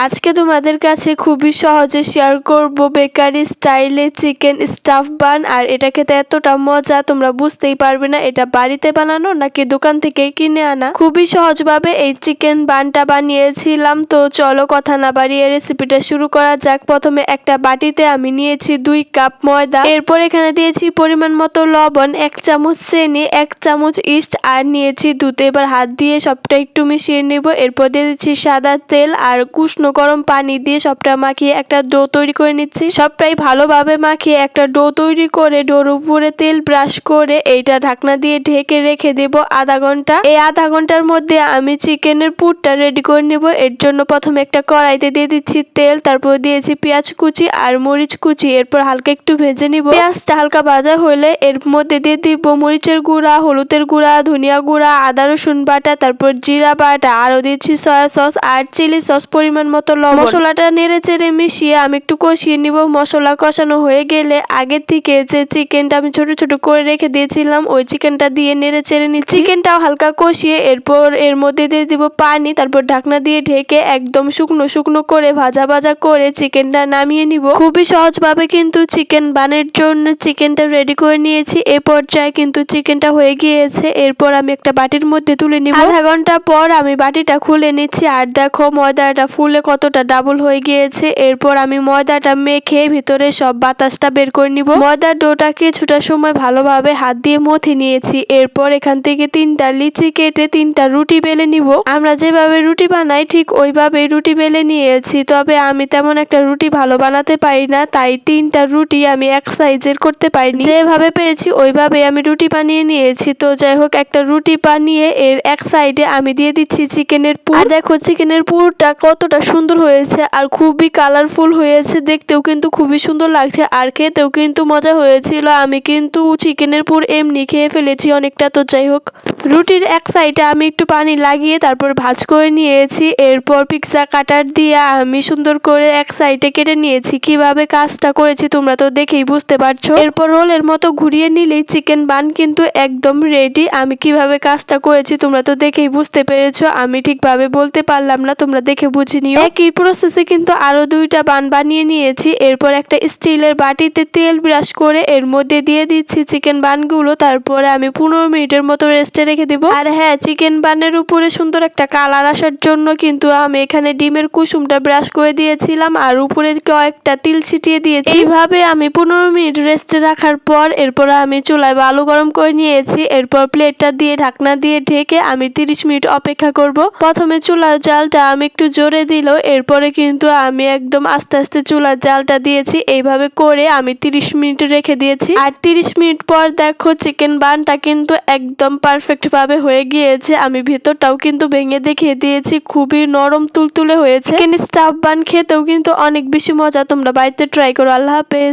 আজকে তোমাদের কাছে খুবই সহজে শেয়ার করব বেকারি স্টাইলে চিকেন স্টাফ বান। আর এটা খেতে এতটা মজা তোমরা বুঝতেই পারবে না এটা বাড়িতে বানানো নাকি দোকান থেকে কিনে আনা। খুবই সহজভাবে এই চিকেন বানটা বানিয়েছিলাম। তো চলো কথা না বাড়িয়ে রেসিপিটা শুরু করা যাক। প্রথমে একটা বাটিতে আমি নিয়েছি 2 কাপ ময়দা, এরপর এখানে দিয়েছি পরিমাণ মতো লবণ, 1 চামচ চিনি, 1 চামচ ইস্ট আর নিয়েছি দুধ। এবার হাত দিয়ে সবটা একটু মিশিয়ে নেব। এরপর দিয়ে দিচ্ছি সাদা তেল আর উষ্ণ গরম পানি দিয়ে সবটা মাখিয়ে একটা ডো তৈরি করে নিচ্ছি। সবটাই ভালোভাবে মাখিয়ে একটা ডো তৈরি করে ডোর উপরে তেল ব্রাশ করে এইটা ঢাকনা দিয়ে ঢেকে রেখে দেব আধা ঘন্টা। এই আধা ঘন্টার মধ্যে আমি চিকেনের পুরটা রেডি করে নেব। এর জন্য প্রথমে একটা কড়াইতে দিয়ে দিচ্ছি তেল, তারপর দিয়েছি পেঁয়াজ কুচি আর মরিচ কুচি, এরপর হালকা একটু ভেজে নিব। পেঁয়াজটা হালকা ভাজা হলে এর মধ্যে দিয়ে দিব মরিচের গুঁড়া, হলুদের গুঁড়া, ধনিয়া গুঁড়া, আদা রসুন বাটা, তারপর জিরা বাটা, আরও দিচ্ছি সয়া সস আর চিলি সস, পরিমাণ মতো লবণ। মশলাটা নেড়ে চেড়ে মিশিয়ে আমি একটু কষিয়ে নিব। মশলা কষানো হয়ে গেলে আগে থেকে যে চিকেনটা আমি ছোট ছোট করে রেখে দিয়েছিলাম ওই চিকেনটা দিয়ে নেড়ে চেড়ে নিচ্ছি। চিকেনটাও হালকা কষিয়ে এরপর এর মধ্যে দিয়ে দিব পানি, তারপর ঢাকনা দিয়ে ঢেকে একদম শুকনো শুকনো করে ভাজা ভাজা করে চিকেনটা নামিয়ে নিব। খুবই সহজভাবে কিন্তু চিকেন বানের জন্য চিকেনটা রেডি করে নিয়েছি। এ পর্যায়ে কিন্তু চিকেনটা হয়ে গিয়েছে। এরপর আমি একটা বাটির মধ্যে তুলে নিব। আধা ঘন্টা পর আমি বাটিটা খুলে নিচ্ছি আর দেখো ময়দাটা ফুলে কতটা ডাবল হয়ে গিয়েছে। এরপর আমি ময়দাটা মেখে ভিতরে সব বাতাসটা বের করে নিব। ময়দার ডোটা কিছুটা সময় ভালোভাবে হাত দিয়ে মথে নিয়েছি। এরপর এখান থেকে 3টা লিচি কেটে 3টা রুটি বেলে নিব। আমরা যেভাবে রুটি বানাই ঠিক ওইভাবে রুটি বেলে নিয়েছি, তবে আমি তেমন একটা রুটি ভালো বানাতে পারি না, তাই 3টা রুটি আমি এক সাইজের করতে পারিনি। যেভাবে পেরেছি ওইভাবে আমি রুটি বানিয়ে নিয়েছি। তো যাই হোক, একটা রুটি বানিয়ে এর এক সাইডে আমি দিয়ে দিচ্ছি চিকেনের পুর। আর দেখো চিকেনের পুরটা কতটা সুন্দর হয়েছে আর খুবই কালারফুল হয়েছে, দেখতেও কিন্তু খুবই সুন্দর লাগছে আর খেতেও কিন্তু মজা হয়েছিল। আমি কিন্তু চিকেনের পুর এমনি খেয়ে ফেলেছি অনেকটা। তো যাই হোক, রুটির এক সাইডে আমি একটু পানি লাগিয়ে তারপর ভাঁজ করে নিয়েছি। এরপর পিৎজা কাটার দিয়ে আমি সুন্দর করে এক সাইডে কেটে নিয়েছি। কিভাবে কাজটা করেছি তোমরা তো দেখেই বুঝতে পারছো। এরপর রোলের মতো ঘুরিয়ে নিলেই চিকেন বান কিন্তু একদম রেডি। আমি কিভাবে কাজটা করেছি তোমরা তো দেখেই বুঝতে পেরেছো, আমি ঠিকভাবে বলতে পারলাম না, তোমরা দেখে বুঝে নিও। একই প্রসেসে কিন্তু আরো 2টা বান বানিয়ে নিয়েছি। এরপর একটা স্টিলের বাটিতে তেল ব্রাশ করে এর মধ্যে দিয়ে দিচ্ছি চিকেন বানগুলো। তারপরে আমি 15 মিনিটের মতো রেস্টে রেখে দেবো। আর হ্যাঁ, চিকেন বানের উপরে সুন্দর একটা কালার আসার জন্য কিন্তু আমি এখানে ডিমের কুসুমটা ব্রাশ করে দিয়েছিলাম আর উপরে কয়েকটা তিল ছিটিয়ে দিয়েছি। এইভাবে আমি 15 মিনিট রেস্টে রাখার পর এরপর আমি চুলায় আলু গরম করে নিয়েছি। এরপর প্লেটটা দিয়ে ঢাকনা দিয়ে ঢেকে আমি 30 মিনিট অপেক্ষা করব। প্রথমে চুলার জালটা আমি একটু জোরে দিল, এরপরে কিন্তু আমি একদম আস্তে আস্তে চুলার জালটা দিয়েছি। এইভাবে করে আমি 30 মিনিট রেখে দিয়েছি। আর 30 মিনিট পর দেখো চিকেন বানটা কিন্তু একদম পারফেক্ট ভাবে হয়ে গিয়েছে। আমি ভেতরটাও কিন্তু ভেঙে দেখিয়ে দিয়েছি, খুবই নরম তুলতুলে হয়েছে। চিকেন স্টাফ বান খেতেও কিন্তু অনেক বেশি মজা। তোমরা বাড়িতে ট্রাই করো। আল্লাহ হাফেজ।